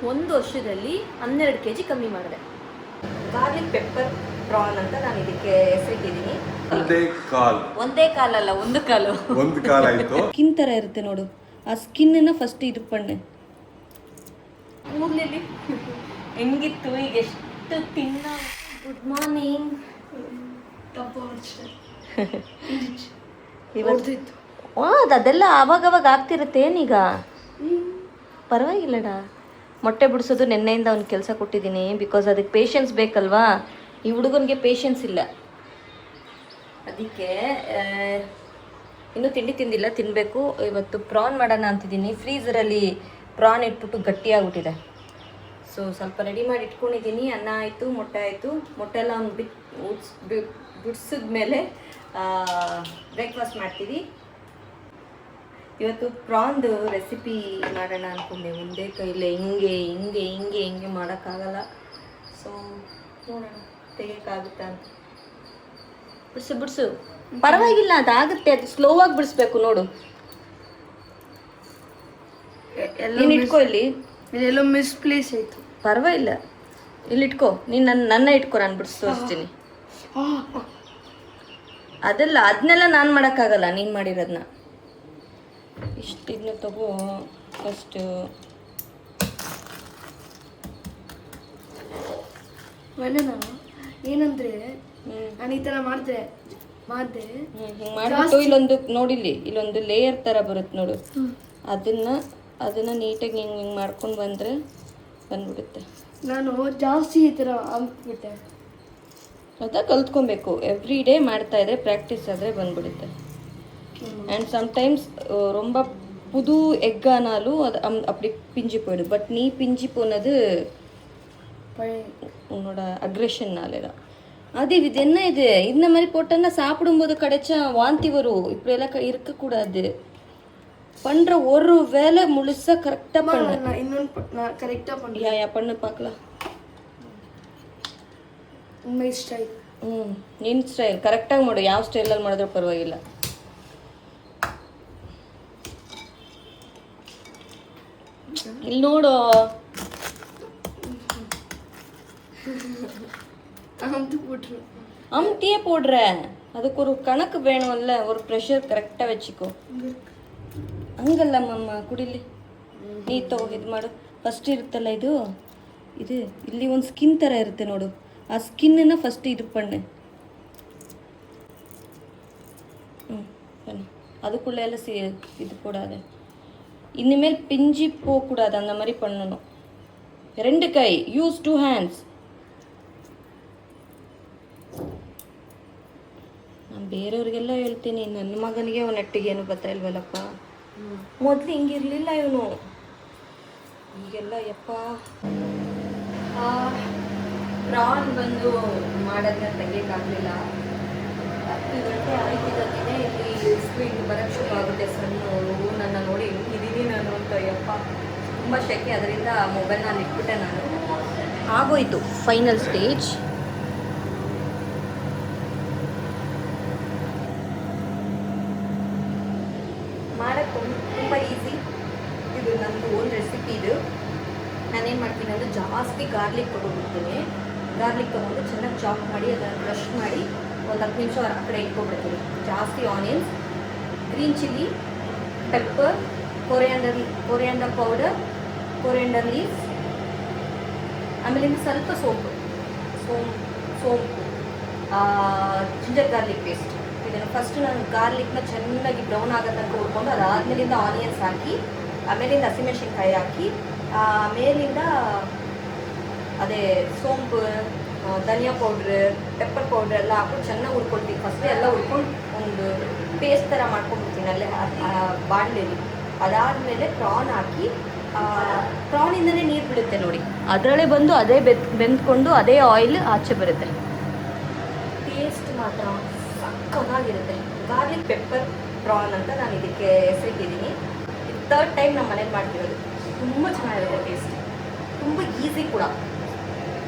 1 ವರ್ಷದಲ್ಲಿ 12 kg ಕಮ್ಮಿ ಮಾಡಿದೆ. ಗಾರ್ಲಿಕ್ ಪೆಪ್ಪರ್ ಪ್ರಾನ್ ಅಂತ ನಾನು ಇದಕ್ಕೆ ಹೆಸರಿಟ್ಟಿದ್ದೀನಿ. ಒಂದೇ ಕಾಲಲ್ಲ, ಒಂದು ಕಾಲ ಆಯ್ತು. ಸ್ಕಿನ್ ತರ ಇರುತ್ತೆ ನೋಡು, ಆ ಸ್ಕಿನ್ನ ಫಸ್ಟ್ ಇದು ಪಣ್ಣೆ ಕೂದಲಲ್ಲಿ ಹೆಂಗಿತ್ತು, ಈಗ ಎಷ್ಟು ತಿನ್ನ. Good morning. ಅದೆಲ್ಲ ಆವಾಗವಾಗ ಆಗ್ತಿರುತ್ತೆ. ಏನೀಗ ಪರವಾಗಿಲ್ಲಡ. ಮೊಟ್ಟೆ ಬಿಡಿಸೋದು ನೆನ್ನೆಯಿಂದ ಅವ್ನಿಗೆ ಕೆಲಸ ಕೊಟ್ಟಿದ್ದೀನಿ, ಬಿಕಾಸ್ ಅದಕ್ಕೆ ಪೇಷನ್ಸ್ ಬೇಕಲ್ವಾ. ಈ ಹುಡುಗನಿಗೆ ಪೇಷನ್ಸ್ ಇಲ್ಲ, ಅದಕ್ಕೆ ಇನ್ನೂ ತಿಂಡಿ ತಿಂದಿಲ್ಲ, ತಿನ್ನಬೇಕು. ಇವತ್ತು ಪ್ರಾನ್ ಮಾಡೋಣ ಅಂತಿದ್ದೀನಿ. ಫ್ರೀಝರಲ್ಲಿ ಪ್ರಾನ್ ಇಟ್ಬಿಟ್ಟು ಗಟ್ಟಿಯಾಗ್ಬಿಟ್ಟಿದೆ. ಸೊ ಸ್ವಲ್ಪ ರೆಡಿ ಮಾಡಿ ಇಟ್ಕೊಂಡಿದ್ದೀನಿ. ಅನ್ನ ಆಯಿತು, ಮೊಟ್ಟೆ ಆಯಿತು. ಮೊಟ್ಟೆ ಎಲ್ಲ ಒಂದು ಬಿಡಿಸಿದ್ಮೇಲೆ ಬ್ರೇಕ್ಫಾಸ್ಟ್ ಮಾಡ್ತೀವಿ. ಇವತ್ತು ಪ್ರಾನ್ದು ರೆಸಿಪಿ ಮಾಡೋಣ ಅಂದ್ಕೊಂಡೆ. ಒಂದೇ ಕೈಲೇ ಹಿಂಗೆ ಮಾಡೋಕ್ಕಾಗಲ್ಲ. ಸೊ ನೋಡೋಣ ತೆಗಿಯೋಕ್ಕಾಗುತ್ತಾ ಅಂತ. ಬಿಡಿಸು ಪರವಾಗಿಲ್ಲ, ಅದಾಗುತ್ತೆ. ಅದು ಸ್ಲೋ ಆಗಿ ಬಿಡಿಸ್ಬೇಕು ನೋಡು. ನೀನು ಇಟ್ಕೋ, ಇಲ್ಲಿ ಎಲ್ಲೋ ಮಿಸ್ಪ್ಲೇಸ್ ಆಯಿತು. ಪರವಾಗಿಲ್ಲ, ಇಲ್ಲಿ ಇಟ್ಕೋ. ನೀನು ನನ್ನ ಇಟ್ಕೋ, ನಾನು ಬಿಡಿಸಿ ತೋರಿಸ್ತೀನಿ. ಅದನ್ನೆಲ್ಲ ನಾನು ಮಾಡೋಕ್ಕಾಗಲ್ಲ, ನೀನು ಮಾಡಿರೋದನ್ನ. ಇಷ್ಟು ಇದನ್ನ ತಗೋ ಫಸ್ಟು. ನಾನು ಏನಂದರೆ ನಾನು ಈ ಥರ ಮಾಡಿದೆ ಹಿಂಗೆ ಮಾಡಿಬಿಟ್ಟು ಇಲ್ಲೊಂದು ನೋಡಿಲ್ಲಿ, ಇಲ್ಲೊಂದು ಲೇಯರ್ ಥರ ಬರುತ್ತೆ ನೋಡು. ಅದನ್ನು ನೀಟಾಗಿ ಹಿಂಗೆ ಮಾಡ್ಕೊಂಡು ಬಂದ್ಬಿಡುತ್ತೆ. ನಾನು ಜಾಸ್ತಿ ಈ ಥರ ಅಂದ್ಬಿಟ್ಟೆ. ಅದ ಕಲ್ತ್ಕೊಬೇಕು. ಎವ್ರಿ ಡೇ ಮಾಡ್ತಾ ಇದ್ರೆ ಪ್ರಾಕ್ಟೀಸ್ ಆದರೆ ಬಂದ್ಬಿಡುತ್ತೆ. அண்ட் சம்டைம்ஸ் ரொம்ப புது எக் ஆனாலும் அது அப்படி பிஞ்சு போயிடும். பட் நீ பிஞ்சு போனது உன்னோட அக்ரெஷன்னாலே தான். அது இது என்ன இது இந்த மாதிரி போட்டோன்னா சாப்பிடும்போது கிடைச்சா வாந்தி வரும். இப்படியெல்லாம் இருக்கக்கூடாது. பண்ணுற ஒரு வேலை முழுசாக கரெக்டாக பண்ண. இன்னொன்று கரெக்டாக பண்ண. யா பண்ணு பார்க்கலாம். ಉಮ್ಮೆ ಸ್ಟೈಲ್. ನಿನ್ನ ಸ್ಟೈಲ್ ಕರೆಕ್ಟಾಗಿ ಮಾಡು. ಯಾವ ಸ್ಟೈಲಲ್ಲಿ ಮಾಡಿದ್ರೂ ಪರವಾಗಿಲ್ಲ. ಇಲ್ಲಿ ನೋಡು, அமுத்தியே போடுற. அதுக்கு ஒரு கணக்கு வேணும்ல, ஒரு ப்ரெஷர் கரெக்டாக வச்சுக்கோ. ಹಂಗಲ್ಲ ಮಮ್ಮ, ಕುಡಿಲಿ. ನೀ ತಗೋ, ಇದು ಮಾಡು. ಫಸ್ಟ್ ಇರುತ್ತಲ್ಲ ಇದು ಇಲ್ಲಿ ಒಂದು ಸ್ಕಿನ್ ಥರ ಇರುತ್ತೆ ನೋಡು. ಆ ಸ್ಕಿನ್ನ ಫಸ್ಟ್ ಇದು ಪಣ್ಣೆ. அதுக்குள்ளே எல்லாம் இது போடாது. இனிமேல் பிஞ்சி போகக்கூடாது, அந்த மாதிரி பண்ணணும். 2 கை, யூஸ் 2 hands. ನಾನು ಬೇರೆಯವ್ರಿಗೆಲ್ಲ ಹೇಳ್ತೀನಿ, ನನ್ನ ಮಗನಿಗೆ ನೆಟ್ಟಿಗೇನು ಬರ್ತಾ ಇಲ್ವಲ್ಲಪ್ಪ. ಮೊದಲು ಹಿಂಗಿರಲಿಲ್ಲ ಇವನು, ಈಗೆಲ್ಲ ಯಪ್ಪ. ಪ್ರಾನ್ ಬಂದು ಮಾಡೋದನ್ನ ತೆಗಿಯೋಕ್ಕಾಗಲಿಲ್ಲ. 10 ಗಂಟೆ ಆಯ್ತಿದ್ದಾನೆ. ಇಲ್ಲಿ ಸ್ಪೀಡ್ ಬರೋಕ್ಕೆ ಶುರು ಆಗುತ್ತೆ. ಸಣ್ಣವರು ನನ್ನ ನೋಡಿ ಹಿಂಗಿದ್ದೀನಿ ನಾನು ಅಂತ. ಯಪ್ಪ ತುಂಬ ಶೆಕೆ, ಅದರಿಂದ ಮೊಬೈಲ್ ನಾನು ಇಟ್ಬಿಟ್ಟೆ. ನಾನು ಆಗೋಯ್ತು ಫೈನಲ್ ಸ್ಟೇಜ್. ಮಾಡೋಕ್ಕೆ ತುಂಬ ಈಸಿ. ಇದು ನಮ್ಮದು ಓನ್ ರೆಸಿಪಿ. ಇದು ನಾನೇನು ಮಾಡ್ತೀನಿ ಅಂದರೆ ಜಾಸ್ತಿ ಗಾರ್ಲಿಕ್ ತೊಗೊಂಡ್ಬಿಡ್ತೀನಿ. ಗಾರ್ಲಿಕ್ ತೊಗೊಂಡು ಚೆನ್ನಾಗಿ ಚಾಪ್ ಮಾಡಿ ಅದನ್ನು ಕ್ರಷ್ ಮಾಡಿ ಒಂದು 10 ನಿಮಿಷ ಆ ಕಡೆ ಇಟ್ಕೊಂಡ್ಬಿಡ್ತೀನಿ. ಜಾಸ್ತಿ onions, green chilli, pepper, coriander powder, coriander leaves, ಆಮೇಲೆ ಸ್ವಲ್ಪ ಸೋಂಪು, ಜಿಂಜರ್ ಗಾರ್ಲಿಕ್ ಪೇಸ್ಟ್. ಇದನ್ನು ಫಸ್ಟ್ ನಾನು ಗಾರ್ಲಿಕ್ನ ಚೆನ್ನಾಗಿ ಬ್ರೌನ್ ಆಗೋ ತನಕ ಹುಡ್ಕೊಂಡು, ಅದಾದಮೇಲಿಂದ ಆನಿಯನ್ಸ್ ಹಾಕಿ, ಆಮೇಲಿಂದ ಹಸಿಮೆಣಸಿನ್ಕಾಯಿ ಹಾಕಿ, ಮೇಲಿಂದ ಅದೇ ಸೋಂಪು, ಧನಿಯಾ ಪೌಡ್ರ್, ಪೆಪ್ಪರ್ ಪೌಡ್ರ್ ಎಲ್ಲ ಹಾಕೊಂಡು ಚೆನ್ನಾಗಿ ಹುರ್ಕೊಳ್ತೀನಿ. ಫಸ್ಟ್ ಎಲ್ಲ ಹುರ್ಕೊಂಡು ಒಂದು ಪೇಸ್ಟ್ ಥರ ಮಾಡ್ಕೊಂಡ್ಬಿಡ್ತೀನಿ ಅಲ್ಲೇ ಬಾಣಲೆಯಲ್ಲಿ. ಅದಾದಮೇಲೆ ಪ್ರಾನ್ ಹಾಕಿ, ಪ್ರಾನಿಂದಲೇ ನೀರು ಬಿಡುತ್ತೆ ನೋಡಿ, ಅದರಲ್ಲೇ ಬಂದು ಅದೇ ಬೆಂದ್ಕೊಂಡು ಅದೇ ಆಯಿಲ್ ಆಚೆ ಬರುತ್ತೆ. ಟೇಸ್ಟ್ ಮಾತ್ರ ಸಕ್ಕತ್ತಾಗಿರುತ್ತೆ. ಗಾರ್ಲಿಕ್ ಪೆಪ್ಪರ್ ಪ್ರಾನ್ ಅಂತ ನಾನು ಇದಕ್ಕೆ ಹೆಸರಿಟ್ಟಿದ್ದೀನಿ. ಇದು 3rd ಟೈಮ್ ನಮ್ಮ ಮನೇಲಿ ಮಾಡ್ತಿರೋದು. ತುಂಬ ಚೆನ್ನಾಗಿರುತ್ತೆ ಟೇಸ್ಟ್, ತುಂಬ ಈಸಿ ಕೂಡ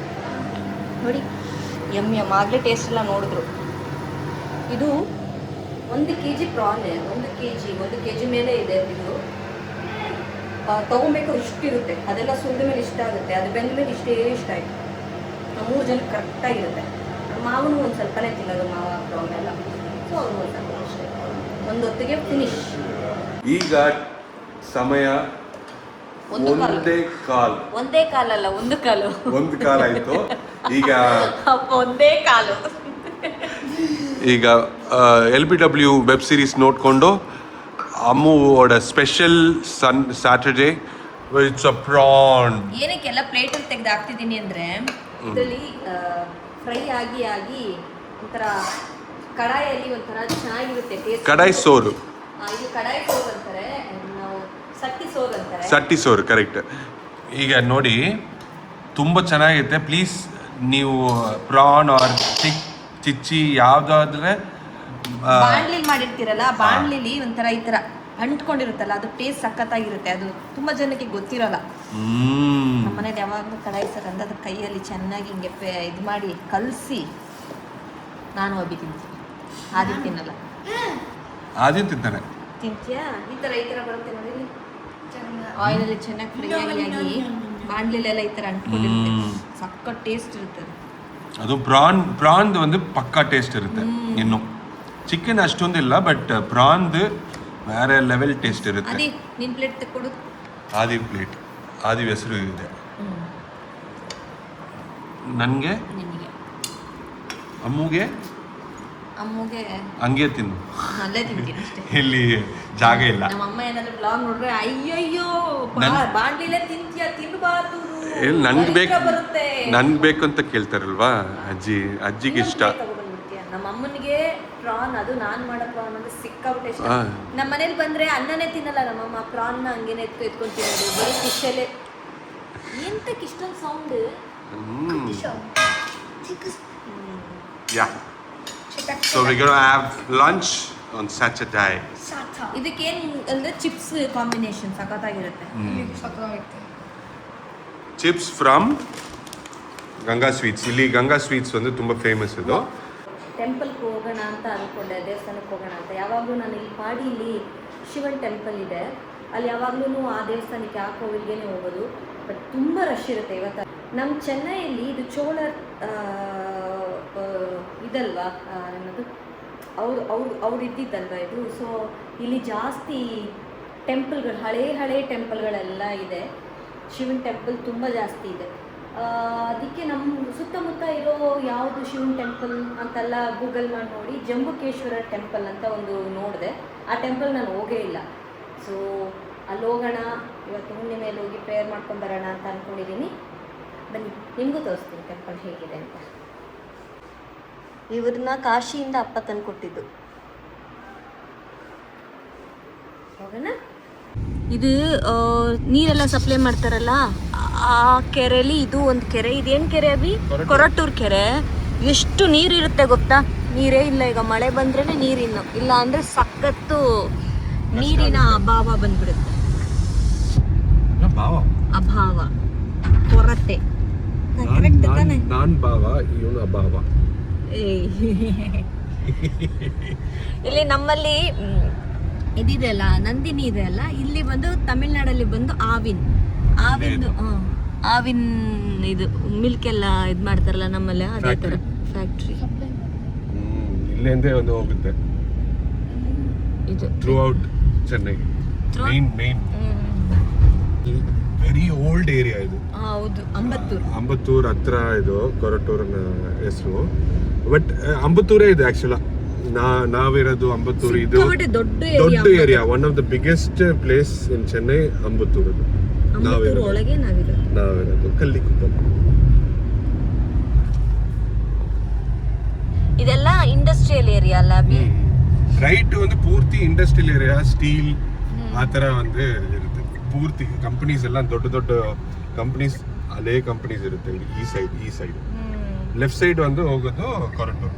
ನೋಡಿ. ಎಮ್ ಆಗಲೇ ಟೇಸ್ಟ್ ಎಲ್ಲ ನೋಡಿದ್ರು. ಇದು 1 kg ಪ್ರಾನ್, 1 kg ಮೇಲೆ ಇದೆ. ಇದು ತೊಗೊಬೇಕು ಇಷ್ಟಿರುತ್ತೆ, ಅದೆಲ್ಲ ಸುರಿದ ಮೇಲೆ ಇಷ್ಟ ಆಗುತ್ತೆ, ಅದು ಬೆಂದ ಮೇಲೆ ಇಷ್ಟ ಆಯಿತು. 3 ಜನಕ್ಕೆ ಕರೆಕ್ಟಾಗಿರುತ್ತೆ. ಮಾವನು ಒಂದು ಸ್ವಲ್ಪನೇ ತಿನ್ನೋದು, ಮಾವ ಪ್ರಾನ್ ಎಲ್ಲ, ಸೊ ಅವ್ರು ಒಂದು ಸ್ವಲ್ಪ ಅಷ್ಟೇ, ಒಂದು ಹೊತ್ತಿಗೆ ಫಿನಿಶ್. ಈಗ ಸಮಯ ಒಂದೇ ಕಾಲಲ್ಲ ಒಂದು ಕಾಲ ಆಯ್ತು. ಈಗ ಒಂದೇ ಕಾಲು. ಈಗ LBW ವೆಬ್ ಸೀರೀಸ್ ನೋಡಿಕೊಂಡು ಅಮ್ಮುವೋட special Saturday with a prawn. ಏನಕ್ಕೆಲ್ಲ ಪ್ಲೇಟಲ್ಲಿ ತೆಗೆದು ಹಾಕ್ತಿದ್ದೀನಿ ಅಂದರೆ ಇದರಲ್ಲಿ ಫ್ರೈ ಆಗಿ ಒಂಥರ ಕಡಾಯಲ್ಲಿ ಒಂಥರ ಚೆನ್ನಾಗಿರುತ್ತೆ ಟೇಸ್ಟ್. ಕಡಾಯಿ ಸೋರು, ಇದು ಕಡಾಯಿ ಸೋರು ಅಂತಾರೆ, ನಾವು ಸಟ್ಟಿ ಸೋರು ಕರೆಕ್ಟ್. ಈಗ ನೋಡಿ ತುಂಬ ಚೆನ್ನಾಗಿರುತ್ತೆ. ಪ್ಲೀಸ್ ನೀವು ಪ್ರಾನ್ ಆರ್ ಚಿಚ್ಚಿ ಯಾವುದಾದ್ರೆ ಬಾಣ್ಲಿಲಿ ಮಾಡಿರ್ತೀರಲ್ಲ, ಬಾಣ್ಲಿಲಿ ಒಂಥರ ಈ ಥರ ಅಂಟ್ಕೊಂಡಿರುತ್ತಲ್ಲ, ಅದು ಟೇಸ್ಟ್ ಸಖತ್ತಾಗಿರುತ್ತೆ. ಅದು ತುಂಬ ಜನಕ್ಕೆ ಗೊತ್ತಿರಲ್ಲ. ನಮ್ಮ ಮನೇಲಿ ಯಾವಾಗಲೂ ಕಡಾಯಿ ಸರ್ ಅಂದ್ರೆ ಅದ್ರ ಕೈಯಲ್ಲಿ ಚೆನ್ನಾಗಿ ಹಿಂಗೆ ಇದು ಮಾಡಿ ಕಲಸಿ ನಾನು ಒಬ್ಬಿ ತಿಂತೀನಿ. ಆದಿನ್ ತಿನ್ನಲ್ಲ. ಆದಿನ್ ತಿಂತಾನೆ. ತಿಂತೀಯಾ? ಈ ಥರ ಬರುತ್ತೆ ನೋಡಿ, ಆಯಿಲಲ್ಲಿ ಚೆನ್ನಾಗಿ ಫ್ರೈ ಆಗಿ ಬಾಣ್ಲಿಲೆಲ್ಲ ಈ ಥರ ಅಂಟ್ಕೊಂಡಿರುತ್ತೆ, ಸಖತ್ ಟೇಸ್ಟ್ ಇರ್ತದೆ. ಅದು ಪ್ರಾನ್ದು ಒಂದು ಪಕ್ಕಾ ಟೇಸ್ಟ್ ಇರುತ್ತೆ. ಇನ್ನು ಚಿಕನ್ ಅಷ್ಟೊಂದಿಲ್ಲ, ಬಟ್ ಪ್ರಾನ್ದು ಬೇರೆ ಲೆವೆಲ್ ಟೇಸ್ಟ್ ಇರುತ್ತೆ. ಅದಿ ನಿನ್ನ ಪ್ಲೇಟ್ ತಕ್ಕೊಡು. ಆದಿ ಪ್ಲೇಟ್, ಆದಿ ಹೆಸರು ಇದೆ ನನಗೆ, ನಿನಗೆ, ಅಮ್ಮುಗೆ ಹಂಗೆ ತಿನ್ನು. ಅಲ್ಲೇ ತಿಂತೀನಿ ಅಷ್ಟೇ, ಇಲ್ಲಿ ಜಾಗ ಇಲ್ಲ. ನಮ್ಮ ಅಮ್ಮ ಏನಾದ್ರು ಬ್ಲಾಗ್ ನೋಡ್ರೆ ಅಯ್ಯಯ್ಯೋ ಬಾಣ್ಲಿಲೇ ತಿಂತೀಯ, ತಿನ್ನಬಾರ್ದು, ನನ್ಗೆ ಬೇಕು ಅಂತ ಕೇಳ್ತಾರಲ್ವಾ ಅಜ್ಜಿಗೆ ಇಷ್ಟ. ನಮ್ಮ ಅಮ್ಮನಿಗೆ ಪ್ರಾನ್, ಅದು ನಾನು ಮಾಡೋ ಪ್ರಾನ್ ಅಂದ್ರೆ ಸಿಕ್ಕಾಬಿಟ್ಟೆ ಇಷ್ಟ. ನಮ್ಮ ಮನೇಲಿ ಬಂದ್ರೆ ಅನ್ನನೇ ತಿನ್ನಲ್ಲ ನಮ್ಮಮ್ಮ, ಪ್ರಾನ್ನ ಹಂಗೇನೆ ಎತ್ಕೊಂಡು ತಿನ್ನೋದು, ಬರೀ ಫಿಶಲ್ಲೇ. ಎಂತಕ್ಕೆ ಇಷ್ಟೊಂದು sound? Yeah. So we're going to have lunch on Saturday. ಇದಕ್ಕೇನು ಅಂದ್ರೆ ಚಿಪ್ಸ್ ಕಾಂಬಿನೇಷನ್ ಸಖತ್ತಾಗಿರುತ್ತೆ. Chips from Ganga sweets. ಇಲ್ಲಿ ಗಂಗಾ ಸ್ವೀಟ್ಸ್ ಒಂದು ತುಂಬ ಫೇಮಸ್ ಇದು. ಟೆಂಪಲ್ಗೆ ಹೋಗೋಣ ಅಂತ ಅಂದ್ಕೊಂಡೆ, ದೇವಸ್ಥಾನಕ್ಕೆ ಹೋಗೋಣ ಅಂತ. ಯಾವಾಗಲೂ ನಾನು ಇಲ್ಲಿ ಪಾಡಿಯಲ್ಲಿ ಶಿವನ್ ಟೆಂಪಲ್ ಇದೆ, ಅಲ್ಲಿ ಯಾವಾಗಲೂ ಆ ದೇವಸ್ಥಾನಕ್ಕೆ, ಆ ಕೋವಿಲ್ಗೆ ಹೋಗೋದು. ಬಟ್ ತುಂಬ ರಶ್ ಇರುತ್ತೆ. ಇವತ್ತು ನಮ್ಮ ಚೆನ್ನೈಯಲ್ಲಿ ಇದು ಚೋಳ ಇದಲ್ವಾ, ಏನದು ಅವ್ರು ಇದ್ದಿದ್ದಲ್ವ ಇದು. ಸೊ ಇಲ್ಲಿ ಜಾಸ್ತಿ ಟೆಂಪಲ್ಗಳು, ಹಳೆ ಟೆಂಪಲ್ಗಳೆಲ್ಲ ಇದೆ. ಶಿವನ್ ಟೆಂಪಲ್ ತುಂಬ ಜಾಸ್ತಿ ಇದೆ. ಅದಕ್ಕೆ ನಮ್ಮ ಸುತ್ತಮುತ್ತ ಇರೋ ಯಾವುದು ಶಿವನ್ ಟೆಂಪಲ್ ಅಂತೆಲ್ಲ ಗೂಗಲ್ ಮಾಡಿ ನೋಡಿ ಜಂಬುಕೇಶ್ವರ ಟೆಂಪಲ್ ಅಂತ ಒಂದು ನೋಡಿದೆ. ಆ ಟೆಂಪಲ್ ನಾನು ಹೋಗೇ ಇಲ್ಲ. ಸೊ ಅಲ್ಲಿ ಹೋಗೋಣ, ಇವತ್ತು ಹುಣ್ಣಿಮೆಯಲ್ಲಿ ಹೋಗಿ ಪ್ರೇಯರ್ ಮಾಡ್ಕೊಂಡು ಬರೋಣ ಅಂತ ಅಂದ್ಕೊಂಡಿದ್ದೀನಿ. ಬನ್ನಿ ನಿಮಗೂ ತೋರಿಸ್ತೀನಿ ಟೆಂಪಲ್ ಹೇಗಿದೆ ಅಂತ. ಇವ್ರನ್ನ ಕಾಶಿಯಿಂದ ಅಪ್ಪ ತಂದು ಕೊಟ್ಟಿದ್ದು. ಹೋಗೋಣ. ಇದು ನೀರೆಲ್ಲ ಸಪ್ಲೈ ಮಾಡ್ತಾರಲ್ಲ ಆ ಕೆರೆಯಲ್ಲಿ ಇದು ಒಂದು ಕೆರೆ. ಇದೇನು ಕೆರೆ ಅಭಿ? ಕೊರಟೂರು ಕೆರೆ. ಎಷ್ಟು ನೀರಿರುತ್ತೆ ಗೊತ್ತಾ? ನೀರೇ ಇಲ್ಲ. ಈಗ ಮಳೆ ಬಂದ್ರೇ ನೀರಿನ್ನು ಇಲ್ಲ ಅಂದರೆ ಸಖತ್ತು ನೀರಿನ ಅಭಾವ ಬಂದ್ಬಿಡುತ್ತೆ. ಅಭಾವ, ಕೊರತೆ. ಇಲ್ಲಿ ನಮ್ಮಲ್ಲಿ ಇದಿದೆ ಅಲ್ಲ, ನಂದಿನಿ ಇದೆ ಅಲ್ಲ, ಇಲ್ಲಿ ಬಂದು ತಮಿಳ್ನಾಡಲ್ಲಿ ಬಂದು ಆವಿನ್ ಇದು ಮಿಲ್ಕ್ ಎಲ್ಲ ಇದು ಮಾಡ್ತಾರಲ್ಲ ನಮ್ಮಲ್ಲಿ, ಅದೇ ತರ ಫ್ಯಾಕ್ಟ್ರಿ ಇಲ್ಲಿಂದ ಒಂದು ಹೋಗುತ್ತೆ ಇದು through out Chennai. Main very old area ಇದು. ಹೌದು, ಅಂಬತ್ತೂರ್ ಹತ್ರ ಇದು ಕೊರಟೂರಿನ ಹೆಸರು. ಬಟ್ ಅಂಬತ್ತೂರೇ ಇದೆ ಆಕ್ಚುಲಿ. ನಾವಿರೋದು ಅಂಬತ್ತೂರು. ಇದು ದೊಡ್ಡ area, one of the biggest place in Chennai Ambattur. ನಾವಿರೋದು ಕಲ್ಲಿಕುಪ್ಪಂ. ಇದೆಲ್ಲ ಇಂಡಸ್ಟ್ರಿಯಲ್ ಏರಿಯಾ ಅಲ್ಲ ಅಭಿ? ರೈಟ್, ಒಂದು ಪೂರ್ತಿ ಇಂಡಸ್ಟ್ರಿಯಲ್ ಏರಿಯಾ, ಸ್ಟೀಲ್ ಆ ತರ ಒಂದು ಇರುತ್ತೆ. ಪೂರ್ತಿ ಕಂಪನೀಸ್ ಎಲ್ಲ ದೊಡ್ಡ ಕಂಪನೀಸ್, ಅದೇ ಕಂಪನೀಸ್ ಇರುತ್ತೆ. ಈ ಸೈಡ್ ಲೆಫ್ಟ್ ಸೈಡ್ ಒಂದು ಹೋಗೋದು ಕೊರಟೂರು.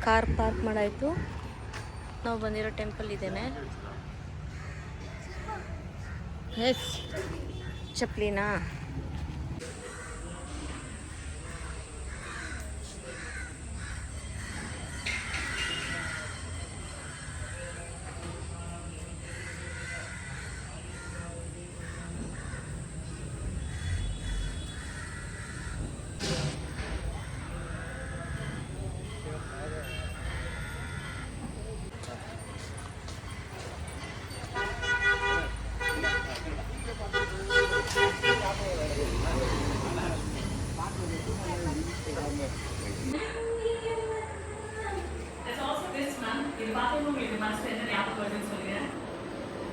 Car park ಮಾಡಾಯ್ತು. ನಾವು ಬಂದಿರೋ ಟೆಂಪಲ್ ಇದೇನೆ. ಎಸ್ ಚಪ್ಲಿನಾ?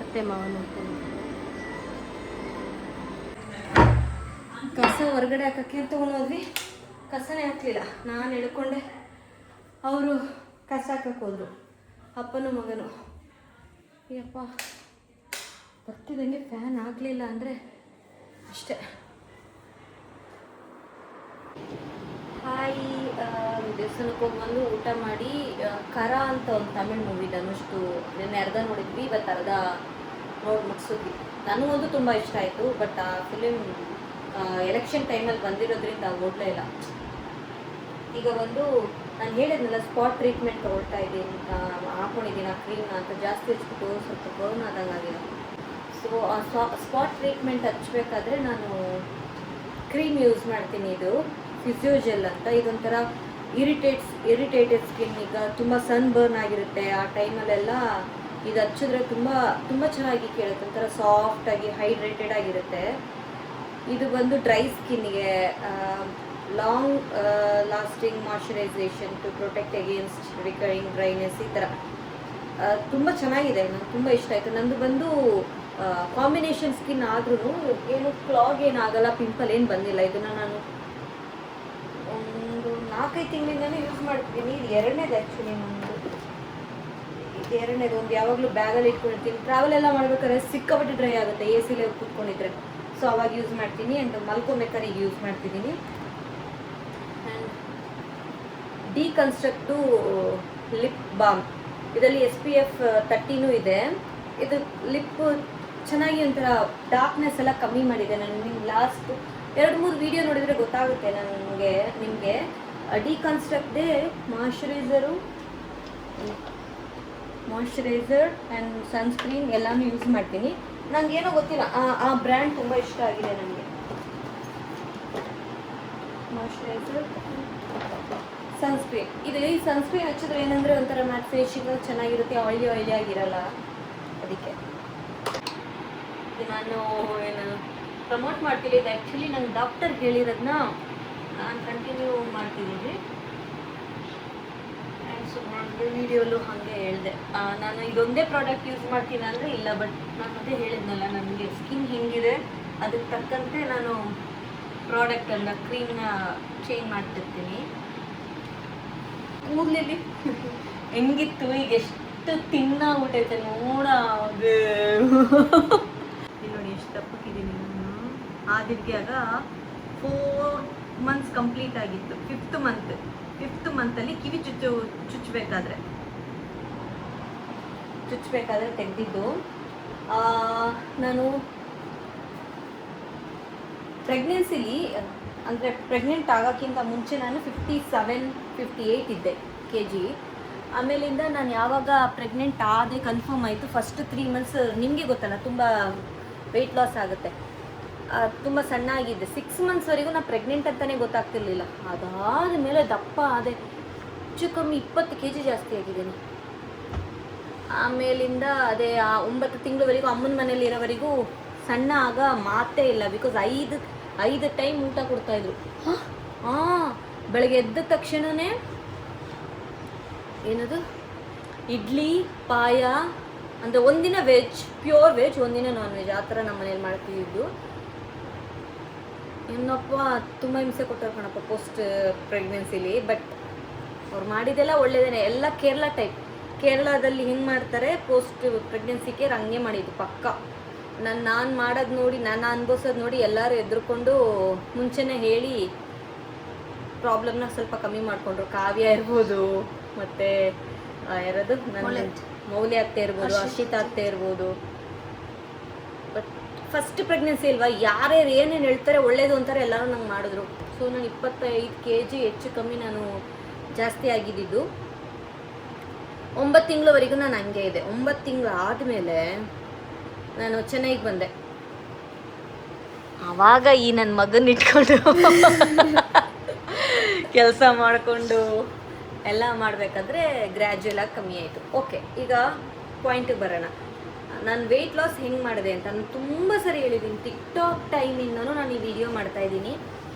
ಅತ್ತೆ ಮಾವ ನೋಡ್ಕೊಂಡು ಕಸ ಹೊರಗಡೆ ಹಾಕಕ್ಕೆ ತೊಗೊಂಡೋದ್ವಿ. ಕಸನೇ ಹಾಕ್ಲಿಲ್ಲ, ನಾನು ಹಿಡ್ಕೊಂಡೆ. ಅವರು ಕಸ ಹಾಕಕ್ಕೆ ಹೋದ್ರು, ಅಪ್ಪನೂ ಮಗನು. ಯಪ್ಪ ಬರ್ತಿದ್ದಂಗೆ ಫ್ಯಾನ್ ಆಗಲಿಲ್ಲ ಅಂದರೆ ಅಷ್ಟೇ. ಹಾಯ್, ದೇವಸ್ಥಾನಕ್ಕೆ ಹೋಗಿ ಬಂದು ಊಟ ಮಾಡಿ ಕರ ಅಂತ ಒಂದು ತಮಿಳ್ ಮೂವಿ ಧನುಷ್ದು ನಿನ್ನೆ ಅರ್ಧ ನೋಡಿದ್ವಿ, ಇವತ್ತು ಅರ್ಧ ನೋಡಿ ಮುಗಿಸಿದ್ವಿ. ನನಗಂತೂ ತುಂಬ ಇಷ್ಟ ಆಯಿತು. ಬಟ್ ಆ ಫಿಲಿಮ್ ಎಲೆಕ್ಷನ್ ಟೈಮಲ್ಲಿ ಬಂದಿರೋದ್ರಿಂದ ಓಡಲೇ ಇಲ್ಲ. ಈಗ ಒಂದು ನಾನು ಹೇಳಿದ್ನಲ್ಲ ಸ್ಪಾಟ್ ಟ್ರೀಟ್ಮೆಂಟ್ ತೊಗೊಳ್ತಾ ಇದ್ದೀನಿ, ಹಾಕೊಂಡಿದ್ದೀನಿ ಆ ಕ್ರೀಮ್ನ ಅಂತ. ಜಾಸ್ತಿ ಹಚ್ಬಿಟ್ಟು ಸ್ವಲ್ಪ ಬರ್ನ್ ಆದಂಗೆ ಆಗಿದೆ. ಸೊ ಆ ಸ್ಪಾಟ್ ಟ್ರೀಟ್ಮೆಂಟ್ ಹಚ್ಬೇಕಾದ್ರೆ ನಾನು ಕ್ರೀಮ್ ಯೂಸ್ ಮಾಡ್ತೀನಿ. ಇದು ಫಿಸಿಯೋಜೆಲ್ ಅಂತ. ಇದೊಂಥರ ಇರಿಟೇಟೆಡ್ ಸ್ಕಿನ್, ಈಗ ತುಂಬ ಸನ್ ಬರ್ನ್ ಆಗಿರುತ್ತೆ ಆ ಟೈಮಲ್ಲೆಲ್ಲ ಇದು ಹಚ್ಚಿದ್ರೆ ತುಂಬ ಚೆನ್ನಾಗಿ ಕೇಳುತ್ತೆ. ಒಂಥರ ಸಾಫ್ಟಾಗಿ ಹೈಡ್ರೇಟೆಡ್ ಆಗಿರುತ್ತೆ. ಇದು ಬಂದು ಡ್ರೈ ಸ್ಕಿನ್ನಿಗೆ long lasting moisturisation to protect against recurring dryness, ಈ ಥರ ತುಂಬ ಚೆನ್ನಾಗಿದೆ. ನಂಗೆ ತುಂಬ ಇಷ್ಟ ಆಯಿತು. ನಂದು ಬಂದು ಕಾಂಬಿನೇಷನ್ ಸ್ಕಿನ್ ಆದ್ರೂ ಏನು ಕ್ಲಾಗ್ ಏನಾಗಲ್ಲ, ಪಿಂಪಲ್ ಏನು ಬಂದಿಲ್ಲ. ಇದನ್ನು ನಾನು ಒಂದು 4-5 ತಿಂಗಳಿಂದಲೂ ಯೂಸ್ ಮಾಡ್ತಿದ್ದೀನಿ. ಇದು ಎರಡನೇದು ಆ್ಯಕ್ಚುಲಿ ನಮ್ಮದು. ಇದು ಎರಡನೇದು. ಒಂದು ಯಾವಾಗಲೂ ಬ್ಯಾಗಲ್ಲಿ ಇಟ್ಕೊಂಡಿರ್ತೀನಿ. ಟ್ರಾವೆಲ್ ಎಲ್ಲ ಮಾಡ್ಬೇಕಾದ್ರೆ ಸಿಕ್ಕಾಪಟ್ಟೆ ಡ್ರೈ ಆಗುತ್ತೆ ಎ ಸಿಲೇ ಕೂತ್ಕೊಂಡಿದ್ರೆ. ಸೊ ಅವಾಗ ಯೂಸ್ ಮಾಡ್ತೀನಿ. ಆ್ಯಂಡ್ ಮಲ್ಕೊಬೇಕಾದ್ರೆ ಈಗ ಯೂಸ್ ಮಾಡ್ತಿದ್ದೀನಿ. ಆ್ಯಂಡ್ ಡಿಕನ್ಸ್ಟ್ರಕ್ಟು ಲಿಪ್ ಬಾಮ್, ಇದರಲ್ಲಿ SPF 30 ಇದೆ. ಇದು ಲಿಪ್ ಚೆನ್ನಾಗಿ ಒಂಥರ ಡಾರ್ಕ್ನೆಸ್ ಎಲ್ಲ ಕಮ್ಮಿ ಮಾಡಿದೆ. ನಾನು ನಿಮ್ಗೆ ಲಾಸ್ಟ್ 2-3 ವೀಡಿಯೋ ನೋಡಿದರೆ ಗೊತ್ತಾಗುತ್ತೆ ನಿಮಗೆ. ಡಿಕನ್ಸ್ಟ್ರಕ್ಟ್ದೇ ಮಾಯ್ಶ್ಚರೈಸರ್ ಆ್ಯಂಡ್ ಸನ್ಸ್ಕ್ರೀನ್ ಎಲ್ಲನೂ ಯೂಸ್ ಮಾಡ್ತೀನಿ. ನನಗೇನೋ ಗೊತ್ತಿಲ್ಲ, ಆ ಬ್ರ್ಯಾಂಡ್ ತುಂಬ ಇಷ್ಟ ಆಗಿದೆ ನನಗೆ. Moisturiser, sunscreen. ಈ ಸನ್ಸ್ಕ್ರೀನ್ ಹಚ್ಚಿದ್ರೆ ಏನಂದರೆ ಒಂಥರ ಮ್ಯಾಟ್ ಫೇಶಿಂಗ್ ಚೆನ್ನಾಗಿರುತ್ತೆ, ಆಯಿಲಿ ಆಗಿರಲ್ಲ. ಅದಕ್ಕೆ ನಾನು ಪ್ರಮೋಟ್ ಮಾಡ್ತೀನಿ. ಇದು ಆ್ಯಕ್ಚುಲಿ ನಂಗೆ ಡಾಕ್ಟರ್ ಹೇಳಿರೋದನ್ನ ನಾನು ಕಂಟಿನ್ಯೂ ಮಾಡ್ತಿದ್ದೀನಿ. ಸೊ ನಾನು ವಿಡಿಯೋಲು ಹಾಗೆ ಹೇಳಿದೆ. ನಾನು ಇದೊಂದೇ ಪ್ರಾಡಕ್ಟ್ ಯೂಸ್ ಮಾಡ್ತೀನಿ ಅಂದರೆ ಇಲ್ಲ. ಬಟ್ ನಾನು ಅದೇ ಹೇಳಿದ್ನಲ್ಲ, ನನಗೆ ಸ್ಕಿನ್ ಹೆಂಗಿದೆ ಅದಕ್ಕೆ ತಕ್ಕಂತೆ ನಾನು ಪ್ರಾಡಕ್ಟನ್ನು ಕ್ರೀಮ್ನ ಚೇಂಜ್ ಮಾಡ್ತಿರ್ತೀನಿ. ಕೂದಲಲ್ಲಿ ಹೆಂಗಿತ್ತು, ಈಗ ಎಷ್ಟು ತಿನ್ನಾಗ್ಬಿಟ್ಟೈತೆ ನೋಡೋದು. ನೋಡಿ ಎಷ್ಟು ತಪ್ಪಕ್ಕಿದ್ದೀನಿ ನಾನು. ಆದಿತ್ಗೆ ಆಗ 4 ಮಂತ್ಸ್ ಕಂಪ್ಲೀಟ್ ಆಗಿತ್ತು. 5th ಮಂತಲ್ಲಿ ಕಿವಿ ಚುಚ್ಚಬೇಕಾದ್ರೆ ತೆಗೆದಿದ್ದು. ನಾನು ಪ್ರೆಗ್ನೆನ್ಸಿಲಿ ಅಂದರೆ ಪ್ರೆಗ್ನೆಂಟ್ ಆಗೋಕ್ಕಿಂತ ಮುಂಚೆ ನಾನು 57-58 ಇದ್ದೆ kg. ಆಮೇಲಿಂದ ನಾನು ಯಾವಾಗ ಪ್ರೆಗ್ನೆಂಟ್ ಆದೆ ಕನ್ಫರ್ಮ್ ಆಯಿತು, ಫಸ್ಟ್ 3 ಮಂತ್ಸ್ ನಿಮಗೆ ಗೊತ್ತಲ್ಲ ತುಂಬ ವೆಯ್ಟ್ ಲಾಸ್ ಆಗುತ್ತೆ. ತುಂಬ ಸಣ್ಣ ಆಗಿದ್ದೆ. 6 ಮಂತ್ಸ್ವರೆಗೂ ನಾನು ಪ್ರೆಗ್ನೆಂಟ್ ಅಂತಲೇ ಗೊತ್ತಾಗ್ತಿರ್ಲಿಲ್ಲ. ಅದಾದ ಮೇಲೆ ದಪ್ಪ ಆದೆ, ಹೆಚ್ಚು ಕಮ್ಮಿ 20 kg ಜಾಸ್ತಿ ಆಗಿದ್ದೀನಿ. ಆಮೇಲಿಂದ ಅದೇ 9 ತಿಂಗಳವರೆಗೂ ಅಮ್ಮನ ಮನೇಲಿ ಇರೋವರೆಗೂ ಸಣ್ಣ ಆಗ ಮಾತೇ ಇಲ್ಲ. ಬಿಕಾಸ್ 5 ಟೈಮ್ ಊಟ ಕೊಡ್ತಾಯಿದ್ರು. ಬೆಳಗ್ಗೆ ಎದ್ದ ತಕ್ಷಣವೇ ಏನದು ಇಡ್ಲಿ ಪಾಯ ಅಂದರೆ ಒಂದಿನ ವೆಜ್, ಪ್ಯೂರ್ ವೆಜ್, ಒಂದಿನ ನಾನ್ ವೆಜ್, ಆ ಥರ ನಮ್ಮ ಮನೇಲಿ ಮಾಡ್ತಿದ್ದು. ಇನ್ನೊಪ್ಪ ತುಂಬ ಹಿಂಸೆ ಕೊಟ್ಟರು ಕಣಪ್ಪ ಪೋಸ್ಟ್ ಪ್ರೆಗ್ನೆನ್ಸಿಲಿ. ಬಟ್ ಅವ್ರು ಮಾಡಿದ್ದೆಲ್ಲ ಒಳ್ಳೆಯದೇ, ಎಲ್ಲ ಕೇರಳ ಟೈಪ್. ಕೇರಳದಲ್ಲಿ ಹಿಂಗೆ ಮಾಡ್ತಾರೆ ಪೋಸ್ಟ್ ಪ್ರೆಗ್ನೆನ್ಸಿ ಕೇರ್, ಹಂಗೆ ಮಾಡಿದ್ದು ಪಕ್ಕ. ನಾನು ಮಾಡೋದು ನೋಡಿ, ನಾನು ಅನ್ಭವಿಸೋದು ನೋಡಿ ಎಲ್ಲರೂ ಎದ್ರುಕೊಂಡು ಮುಂಚೆನೇ ಹೇಳಿ ಪ್ರಾಬ್ಲಮ್ನ ಸ್ವಲ್ಪ ಕಮ್ಮಿ ಮಾಡಿಕೊಂಡ್ರು. ಕಾವ್ಯ ಇರ್ಬೋದು, ಮತ್ತು ಯಾರದು ನನ್ನ ಮೌಲ್ಯ ಅತ್ತೆ ಇರ್ಬೋದು, ಅರ್ಷಿತಾ ಅತ್ತೆ ಇರ್ಬೋದು. ಬಟ್ ಫಸ್ಟ್ ಪ್ರೆಗ್ನೆನ್ಸಿ ಇಲ್ವಾ, ಯಾರ್ಯಾರು ಏನೇನು ಹೇಳ್ತಾರೆ ಒಳ್ಳೇದು ಅಂತಾರೆ ಎಲ್ಲರೂ ನಂಗೆ ಮಾಡಿದ್ರು. ಸೊ ನಾನು 25 kg ಹೆಚ್ಚು ಕಮ್ಮಿ ನಾನು ಜಾಸ್ತಿ ಆಗಿದ್ದು. 9 ತಿಂಗಳವರೆಗೂ ನಾನು ಹಂಗೆ ಇದೆ. 9 ತಿಂಗಳು ಆದಮೇಲೆ ನಾನು ಚೆನ್ನೈಗೆ ಬಂದೆ. ಆವಾಗ ಈ ನನ್ನ ಮಗನ ಇಟ್ಕೊಂಡು ಕೆಲಸ ಮಾಡಿಕೊಂಡು ಎಲ್ಲ ಮಾಡಬೇಕಾದ್ರೆ ಗ್ರ್ಯಾಜುಯಲಾಗಿ ಕಮ್ಮಿ ಆಯಿತು. ಓಕೆ, ಈಗ ಪಾಯಿಂಟಿಗೆ ಬರೋಣ. ನಾನು ವೆಯ್ಟ್ ಲಾಸ್ ಹೆಂಗೆ ಮಾಡಿದೆ ಅಂತ ನಾನು ತುಂಬ ಸರಿ ಹೇಳಿದ್ದೀನಿ. ಟಿಕ್ಟಾಕ್ ಟೈಮಿಂದನೂ ನಾನು ಈ ವಿಡಿಯೋ ಮಾಡ್ತಾಯಿದ್ದೀನಿ.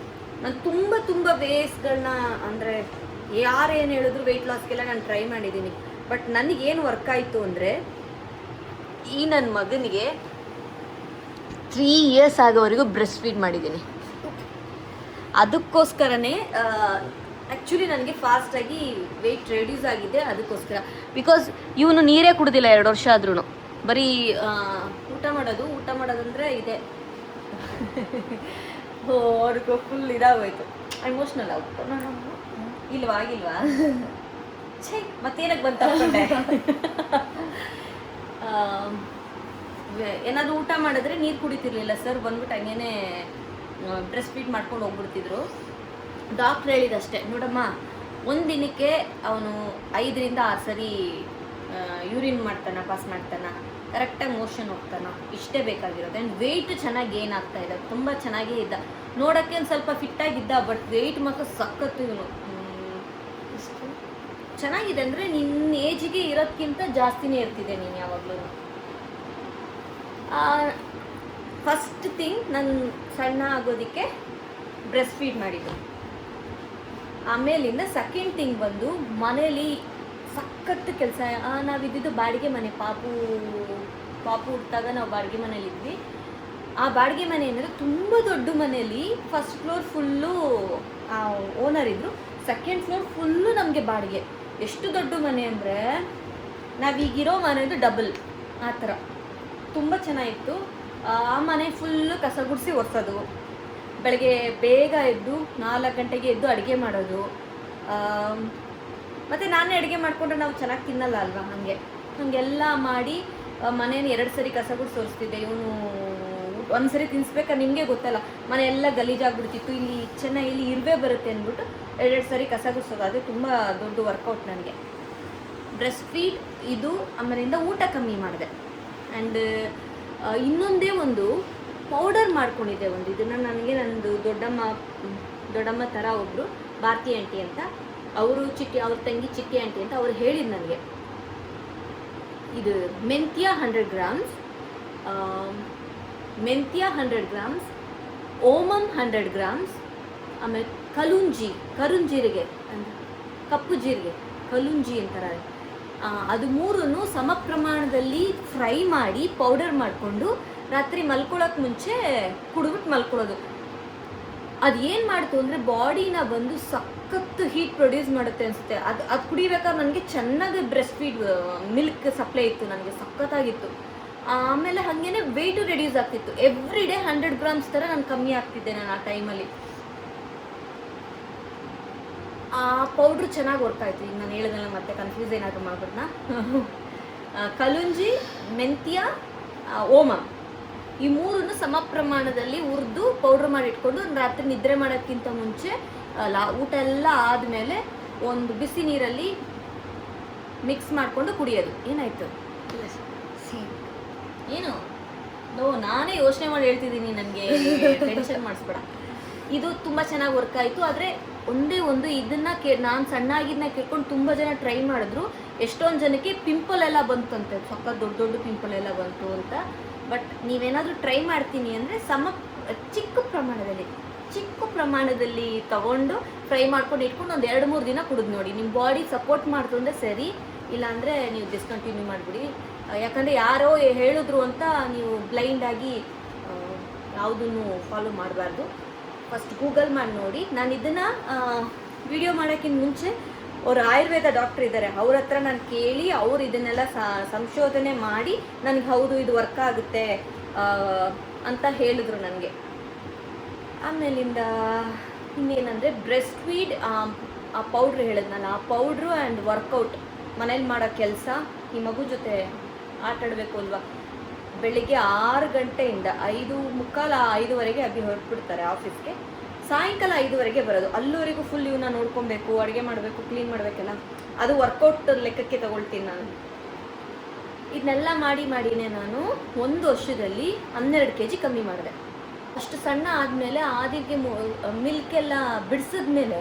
ನಾನು ತುಂಬ ವೇಸ್ಗಳನ್ನ ಅಂದರೆ ಯಾರೇನು ಹೇಳಿದ್ರು ವೆಯ್ಟ್ ಲಾಸ್ಗೆಲ್ಲ ನಾನು ಟ್ರೈ ಮಾಡಿದ್ದೀನಿ. ಬಟ್ ನನಗೇನು ವರ್ಕ್ ಆಯಿತು ಅಂದರೆ ಈ ನನ್ನ ಮಗನಿಗೆ 3 ಇಯರ್ಸ್ ಆಗೋವರೆಗೂ ಬ್ರೆಸ್ಟ್ ಫೀಡ್ ಮಾಡಿದ್ದೀನಿ. ಅದಕ್ಕೋಸ್ಕರನೇ ಆ್ಯಕ್ಚುಲಿ ನನಗೆ ಫಾಸ್ಟಾಗಿ ವೆಯ್ಟ್ ರೆಡ್ಯೂಸ್ ಆಗಿದೆ. ಅದಕ್ಕೋಸ್ಕರ ಬಿಕಾಸ್ ಇವನು ನೀರೇ ಕುಡ್ದಿಲ್ಲ 2 ವರ್ಷ ಆದ್ರೂ. ಬರೀ ಊಟ ಮಾಡೋದಂದರೆ ಇದೆ. ಅವ್ರಿಗೂ ಫುಲ್ ಇದಾಗೋಯ್ತು, ಎಮೋಷ್ನಲ್ ಆಗುತ್ತೆ. ಇಲ್ವಾ ಛೇ ಮತ್ತೇನಕ್ಕೆ ಬಂತ ಅನ್ಕೊಂಡೆ. ಏನಾದರೂ ಊಟ ಮಾಡಿದ್ರೆ ನೀರು ಕುಡಿತಿರ್ಲಿಲ್ಲ ಸರ್, ಬಂದ್ಬಿಟ್ಟು ಹಂಗೇನೆ ಬ್ರೆಸ್ಟ್ ಫೀಡ್ ಮಾಡ್ಕೊಂಡು ಹೋಗ್ಬಿಡ್ತಿದ್ರು. ಡಾಕ್ಟ್ರ್ ಹೇಳಿದಷ್ಟೇ, ನೋಡಮ್ಮ ಒಂದು ದಿನಕ್ಕೆ ಅವನು 5 ರಿಂದ 6 ಸರಿ ಯೂರಿನ್ ಪಾಸ್ ಮಾಡ್ತಾನ, ಕರೆಕ್ಟಾಗಿ ಮೋಷನ್ ಹೋಗ್ತಾನ, ಇಷ್ಟೇ ಬೇಕಾಗಿರೋದು. ಆ್ಯಂಡ್ ವೆಯ್ಟ್ ಚೆನ್ನಾಗಿ ಗೇನ್ ಆಗ್ತಾ ಇದೆ, ತುಂಬ ಚೆನ್ನಾಗೇ ಇದ್ದ. ನೋಡೋಕ್ಕೆ ಒಂದು ಸ್ವಲ್ಪ ಫಿಟ್ಟಾಗಿದ್ದ, ಬಟ್ ವೆಯ್ಟ್ ಮಾತ್ರ ಸಖತ್ತು. ಇವನು ಚೆನ್ನಾಗಿದೆ ಅಂದರೆ ನಿನ್ನ ಏಜಿಗೆ ಇರೋದಕ್ಕಿಂತ ಜಾಸ್ತಿನೇ ಇರ್ತಿದೆ ನೀನು ಯಾವಾಗಲೂ. ಫಸ್ಟ್ ಥಿಂಗ್ ನಾನು ಸಣ್ಣ ಆಗೋದಕ್ಕೆ ಬ್ರೆಸ್ಟ್ ಫೀಡ್ ಮಾಡಿದ್ದು. ಆಮೇಲಿಂದ ಸೆಕೆಂಡ್ ಥಿಂಗ್ ಬಂದು ಮನೇಲಿ ಸಖತ್ತು ಕೆಲಸ. ನಾವಿದ್ದಿದ್ದು ಬಾಡಿಗೆ ಮನೆ, ಪಾಪು ಹುಟ್ಟಿದಾಗ ನಾವು ಬಾಡಿಗೆ ಮನೇಲಿದ್ವಿ. ಆ ಬಾಡಿಗೆ ಮನೆ ಅಂದರೆ ತುಂಬ ದೊಡ್ಡ ಮನೆಯಲ್ಲಿ ಫಸ್ಟ್ ಫ್ಲೋರ್ ಫುಲ್ಲು ಓನರ್ ಇದ್ದರು, ಸೆಕೆಂಡ್ ಫ್ಲೋರ್ ಫುಲ್ಲು ನಮಗೆ ಬಾಡಿಗೆ. ಎಷ್ಟು ದೊಡ್ಡ ಮನೆ ಅಂದರೆ ನಾವೀಗಿರೋ ಮನೆದು ಡಬಲ್ ಆ ಥರ, ತುಂಬ ಚೆನ್ನಾಗಿತ್ತು. ಆ ಮನೆ ಫುಲ್ಲು ಕಸ ಗುಡಿಸಿ ಒರೆಸೋದು, ಬೆಳಗ್ಗೆ ಬೇಗ ಎದ್ದು 4 ಗಂಟೆಗೆ ಎದ್ದು ಅಡುಗೆ ಮಾಡೋದು. ಮತ್ತು ನಾನೇ ಅಡುಗೆ ಮಾಡಿಕೊಂಡ್ರೆ ನಾವು ಚೆನ್ನಾಗಿ ತಿನ್ನಲ್ಲ ಅಲ್ವಾ, ಹಾಗೆಲ್ಲ ಮಾಡಿ ಮನೇನ 2 ಸರಿ ಕಸ ಗುಡಿಸಿ ಒರೆಸ್ತಿದ್ದೆ. ಇವನು 1 ಸರಿ ತಿನ್ನಿಸ್ಬೇಕಾ, ನಿಮಗೆ ಗೊತ್ತಲ್ಲ, ಮನೆ ಎಲ್ಲ ಗಲೀಜಾಗ್ಬಿಡ್ತಿತ್ತು. ಇಲ್ಲಿ ಇರುವೆ ಬರುತ್ತೆ ಅಂದ್ಬಿಟ್ಟು 2 ಸರಿ ಕಸ ಗುಡಿಸೋದು. ಅದೇ ತುಂಬ ದೊಡ್ಡ ವರ್ಕೌಟ್ ನನಗೆ. ಬ್ರೆಸ್ಟ್ ಫೀಡ್ ಇದು, ಆಮೇಲಿಂದ ಊಟ ಕಮ್ಮಿ ಮಾಡಿದೆ. ಆ್ಯಂಡ್ ಇನ್ನೊಂದೇ ಒಂದು ಪೌಡರ್ ಮಾಡ್ಕೊಂಡಿದ್ದೆ. ಇದನ್ನು ನನಗೆ ನಂದು ದೊಡ್ಡಮ್ಮ ಥರ ಒಬ್ಬರು ಭಾರತಿ ಆಂಟಿ ಅಂತ, ಅವ್ರ ತಂಗಿ ಚಿಟ್ಟಿ ಆಂಟಿ ಅಂತ ಅವ್ರು ಹೇಳಿದ್ದು ನನಗೆ. ಇದು ಮೆಂತ್ಯ 100 ಗ್ರಾಮ್ಸ್, ಓಮಮ್ 100 ಗ್ರಾಮ್ಸ್, ಆಮೇಲೆ ಕರುಂಜೀರಿಗೆ ಅಂದರೆ ಕಪ್ಪು ಜೀರಿಗೆ, ಕಲುಂಜಿ ಅಂತಾರೆ, ಅದು 3 ಸಮ ಪ್ರಮಾಣದಲ್ಲಿ ಫ್ರೈ ಮಾಡಿ ಪೌಡರ್ ಮಾಡಿಕೊಂಡು ರಾತ್ರಿ ಮಲ್ಕೊಳ್ಳೋಕೆ ಮುಂಚೆ ಕುಡಿದ್ಬಿಟ್ಟು ಮಲ್ಕೊಳ್ಳೋದು. ಅದು ಏನು ಮಾಡ್ತು ಅಂದರೆ ಬಾಡಿನ ಬಂದು ಸಖತ್ತು ಹೀಟ್ ಪ್ರೊಡ್ಯೂಸ್ ಮಾಡುತ್ತೆ ಅನಿಸುತ್ತೆ. ಅದು ಕುಡಿಬೇಕಾದ್ರೆ ನನಗೆ ಚೆನ್ನಾಗಿ ಬ್ರೆಸ್ಟ್ ಫೀಡ್ ಮಿಲ್ಕ್ ಸಪ್ಲೈ ಇತ್ತು, ನನಗೆ ಸಖತ್ತಾಗಿತ್ತು. ಆಮೇಲೆ ಹಾಗೇನೆ ವೆಯ್ಟು ರೆಡ್ಯೂಸ್ ಆಗ್ತಿತ್ತು. ಎವ್ರಿ ಡೇ 100 ಗ್ರಾಮ್ಸ್ ಥರ ನಾನು ಕಮ್ಮಿ ಆಗ್ತಿದ್ದೆ ನಾನು ಆ ಟೈಮಲ್ಲಿ. ಆ ಪೌಡ್ರು ಚೆನ್ನಾಗಿ ವರ್ಕ್ ಆಯಿತು. ಈಗ ನಾನು ಹೇಳಿದ್ನಲ್ಲ, ಮತ್ತೆ ಕನ್ಫ್ಯೂಸ್ ಏನಾದರೂ ಮಾಡ್ಬಿಡ್ನ. ಕಲುಂಜಿ, ಮೆಂತ್ಯ, ಓಮಮ್ ಈ 3 ಸಮ ಪ್ರಮಾಣದಲ್ಲಿ ಹುರಿದು ಪೌಡ್ರ್ ಮಾಡಿ ಇಟ್ಕೊಂಡು ರಾತ್ರಿ ನಿದ್ರೆ ಮಾಡೋಕ್ಕಿಂತ ಮುಂಚೆ ಊಟ ಎಲ್ಲ ಆದಮೇಲೆ ಒಂದು ಬಿಸಿ ನೀರಲ್ಲಿ ಮಿಕ್ಸ್ ಮಾಡಿಕೊಂಡು ಕುಡಿಯೋದು. ಏನಾಯಿತು ಏನು ನಾನೇ ಯೋಚನೆ ಮಾಡಿ ಹೇಳ್ತಿದ್ದೀನಿ, ನನಗೆ ಟೆನ್ಷನ್ ಮಾಡಿಸ್ಬೇಡ. ಇದು ತುಂಬ ಚೆನ್ನಾಗಿ ವರ್ಕ್ ಆಯಿತು. ಆದರೆ ಒಂದೇ ಒಂದು ಇದನ್ನು ನಾನು ಸಣ್ಣಾಗಿದ್ದನ್ನ ಕೇಳ್ಕೊಂಡು ತುಂಬ ಜನ ಟ್ರೈ ಮಾಡಿದ್ರು. ಎಷ್ಟೊಂದು ಜನಕ್ಕೆ ಪಿಂಪಲ್ ಎಲ್ಲ ಬಂತಂತೆ, ಸಖತ್ ದೊಡ್ಡ ಪಿಂಪಲ್ ಎಲ್ಲ ಬಂತು ಅಂತ. ಬಟ್ ನೀವೇನಾದರೂ ಟ್ರೈ ಮಾಡ್ತೀನಿ ಅಂದರೆ ಚಿಕ್ಕ ಪ್ರಮಾಣದಲ್ಲಿ ತಗೊಂಡು ಫ್ರೈ ಮಾಡ್ಕೊಂಡು ಇಟ್ಕೊಂಡು ಒಂದು 2-3 ದಿನ ಕುಡಿದು ನೋಡಿ. ನಿಮ್ಮ ಬಾಡಿ ಸಪೋರ್ಟ್ ಮಾಡ್ತು ಅಂದರೆ ಸರಿ, ಇಲ್ಲಾಂದರೆ ನೀವು ಡಿಸ್ಕಂಟಿನ್ಯೂ ಮಾಡಿಬಿಡಿ. ಯಾಕಂದರೆ ಯಾರೋ ಹೇಳಿದ್ರು ಅಂತ ನೀವು ಬ್ಲೈಂಡಾಗಿ ಯಾವುದನ್ನು ಫಾಲೋ ಮಾಡಬಾರ್ದು. ಫಸ್ಟ್ ಗೂಗಲ್ ಮಾಡಿ ನೋಡಿ. ನಾನು ಇದನ್ನು ವಿಡಿಯೋ ಮಾಡೋಕ್ಕಿಂತ ಮುಂಚೆ ಅವ್ರು ಆಯುರ್ವೇದ ಡಾಕ್ಟ್ರ್ ಇದ್ದಾರೆ, ಅವ್ರ ಹತ್ರ ನಾನು ಕೇಳಿ ಅವ್ರು ಇದನ್ನೆಲ್ಲ ಸಂಶೋಧನೆ ಮಾಡಿ ನನಗೆ ಹೌದು ಇದು ವರ್ಕ್ ಆಗುತ್ತೆ ಅಂತ ಹೇಳಿದ್ರು ನನಗೆ. ಆಮೇಲಿಂದ ಇನ್ನೇನಂದರೆ ಬ್ರೆಸ್ಟ್ ಫೀಡ್ ಆ ಪೌಡ್ರ್ ಹೇಳಿದ್ನಲ್ಲ, ಆ ಪೌಡ್ರು ಆ್ಯಂಡ್ ವರ್ಕೌಟ್ ಮನೇಲಿ ಮಾಡೋ ಕೆಲಸ. ಈ ಮಗು ಜೊತೆ ಆಟ ಆಡಬೇಕು ಅಲ್ವಾ. ಬೆಳಿಗ್ಗೆ 6 ಗಂಟೆಯಿಂದ 5:45 ಅಭಿ ಹೊರಟ್ಬಿಡ್ತಾರೆ ಆಫೀಸ್ಗೆ. ಸಾಯಂಕಾಲ 5ವರೆಗೆ ಬರೋದು. ಅಲ್ಲಿವರೆಗೂ ಫುಲ್ ಇವನ್ನ ನೋಡ್ಕೊಬೇಕು, ಅಡುಗೆ ಮಾಡಬೇಕು, ಕ್ಲೀನ್ ಮಾಡಬೇಕಲ್ಲ. ಅದು ವರ್ಕೌಟ್ ಲೆಕ್ಕಕ್ಕೆ ತಗೊಳ್ತೀನಿ ನಾನು. ಇದನ್ನೆಲ್ಲ ಮಾಡಿನೇ ನಾನು 1 ವರ್ಷದಲ್ಲಿ 12 kg ಕಮ್ಮಿ ಮಾಡಿದೆ. ಅಷ್ಟು ಸಣ್ಣ ಆದಮೇಲೆ ಆದಿಗೆ ಮಿಲ್ಕೆಲ್ಲ ಬಿಡಿಸಿದ್ಮೇಲೆ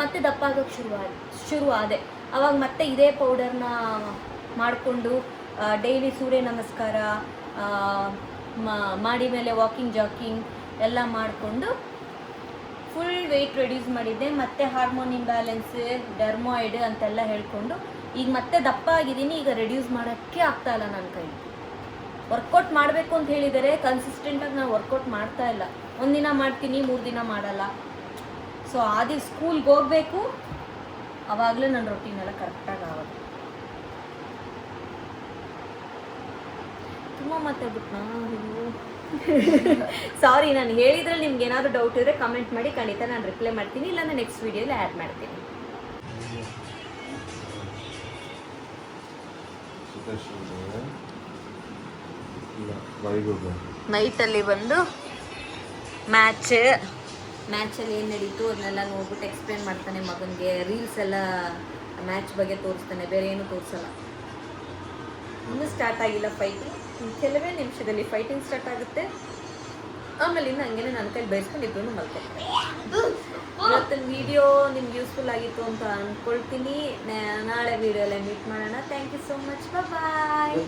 ಮತ್ತೆ ದಪ್ಪ ಆಗೋಕ್ಕೆ ಶುರು ಆದೆ. ಅವಾಗ ಮತ್ತೆ ಇದೇ ಪೌಡರ್ನ ಮಾಡಿಕೊಂಡು ಡೈಲಿ ಸೂರ್ಯ ನಮಸ್ಕಾರ ಮಾಡಿ ಮೇಲೆ ವಾಕಿಂಗ್ ಜಾಕಿಂಗ್ ಎಲ್ಲ ಮಾಡಿಕೊಂಡು ಫುಲ್ ವೆಯ್ಟ್ ರೆಡ್ಯೂಸ್ ಮಾಡಿದ್ದೆ. ಮತ್ತು ಹಾರ್ಮೋನ್ ಇಂಬ್ಯಾಲೆನ್ಸ್, ಡರ್ಮಾಯ್ಡ್ ಅಂತೆಲ್ಲ ಹೇಳ್ಕೊಂಡು ಈಗ ಮತ್ತೆ ದಪ್ಪ ಆಗಿದ್ದೀನಿ, ಈಗ ರೆಡ್ಯೂಸ್ ಮಾಡೋಕ್ಕೆ ಆಗ್ತಾ ಇಲ್ಲ ನನ್ನ ಕೈ. ವರ್ಕೌಟ್ ಮಾಡಬೇಕು ಅಂತ ಹೇಳಿದರೆ ಕನ್ಸಿಸ್ಟೆಂಟಾಗಿ ನಾನು ವರ್ಕೌಟ್ ಮಾಡ್ತಾ ಇಲ್ಲ. ಒಂದಿನ ಮಾಡ್ತೀನಿ, 3 ದಿನ ಮಾಡಲ್ಲ. ಸೊ ಆದಿ ಸ್ಕೂಲ್ಗೆ ಹೋಗಬೇಕು, ಆವಾಗಲೇ ನನ್ನ ರೊಟೀನ್ ಎಲ್ಲ ಕರೆಕ್ಟಾಗಿ ಆಗೋದು. ತುಂಬ ಮಾತಾಡ್ಬಿಟ್ನಾ? ಸಾರಿ, ನಾನು ಹೇಳಿದ್ರಲ್ಲಿ ನಿಮ್ಗೆ ಏನಾದರೂ ಡೌಟ್ ಇದ್ದರೆ ಕಮೆಂಟ್ ಮಾಡಿ, ಖಂಡಿತ ನಾನು ರಿಪ್ಲೈ ಮಾಡ್ತೀನಿ, ಇಲ್ಲ ನಾನು ನೆಕ್ಸ್ಟ್ ವೀಡಿಯೋಲಿ ಆ್ಯಡ್ ಮಾಡ್ತೀನಿ. ನೈಟಲ್ಲಿ ಬಂದು ಮ್ಯಾಚಲ್ಲಿ ಏನು ನಡೀತು ಅದನ್ನೆಲ್ಲ ನೋಡ್ಬಿಟ್ಟು ಎಕ್ಸ್ಪ್ಲೇನ್ ಮಾಡ್ತಾನೆ ಮಗನಿಗೆ. ರೀಲ್ಸ್ ಎಲ್ಲ ಮ್ಯಾಚ್ ಬಗ್ಗೆ ತೋರಿಸ್ತಾನೆ, ಬೇರೆ ಏನು ತೋರಿಸಲ್ಲ. ಇನ್ನೂ ಸ್ಟಾರ್ಟ್ ಆಗಿಲ್ಲ ಫೈಟಿಂಗ್, ಕೆಲವೇ ನಿಮಿಷದಲ್ಲಿ ಫೈಟಿಂಗ್ ಸ್ಟಾರ್ಟ್ ಆಗುತ್ತೆ. ಆಮೇಲಿಂದ ಹಂಗೇನೆ ನನ್ನ ಕೈಲಿ ಬಯಸ್ಕೊಂಡು ಇಬ್ಬರು ಮಲ್ಕೊಳ್ತಾರೆ. ಇವತ್ತಿನ ವಿಡಿಯೋ ನಿಮ್ಗೆ ಯೂಸ್ಫುಲ್ ಆಗಿತ್ತು ಅಂತ ಅಂದ್ಕೊಳ್ತೀನಿ. ನಾಳೆ ವಿಡಿಯೋಲ್ಲೇ ಮೀಟ್ ಮಾಡೋಣ. Thank you so much, bye.